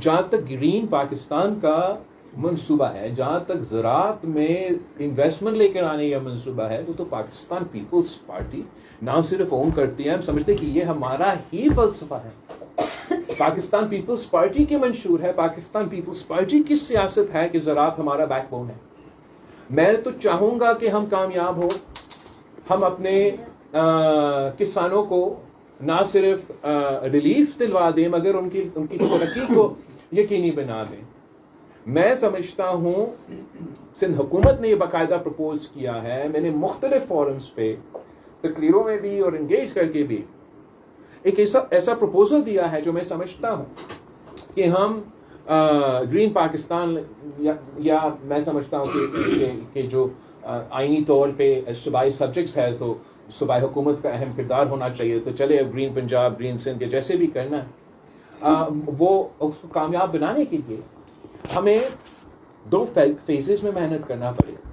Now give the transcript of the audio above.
جہاں تک گرین پاکستان کا منصوبہ ہے، جہاں تک زراعت میں انویسٹمنٹ لے کر آنے کا منصوبہ ہے، وہ تو پاکستان پیپلز پارٹی نہ صرف اون کرتی ہے، ہم سمجھتے کہ یہ ہمارا ہی فلسفہ ہے، پاکستان پیپلز پارٹی کے منشور ہے، پاکستان پیپلز پارٹی کی سیاست ہے کہ زراعت ہمارا بیک بون ہے۔ میں تو چاہوں گا کہ ہم کامیاب ہو، ہم اپنے کسانوں کو نہ صرف ریلیف دلوا دیں مگر ان کی ترقی کو یقینی بنا دیں۔ میں سمجھتا ہوں سندھ حکومت نے یہ باقاعدہ پرپوز کیا ہے، میں نے مختلف فورمز پہ تقریروں میں بھی اور انگیج کر کے بھی ایک ایسا پروپوزل دیا ہے جو میں سمجھتا ہوں کہ ہم گرین پاکستان یا میں سمجھتا ہوں کہ جو آئینی طور پہ صوبائی سبجیکٹس ہے تو صوبائی حکومت کا اہم کردار ہونا چاہیے، تو چلے گرین پنجاب، گرین سندھ کے جیسے بھی کرنا ہے، وہ اس کو کامیاب بنانے کے لیے ہمیں 2 فیزز میں محنت کرنا پڑے گا۔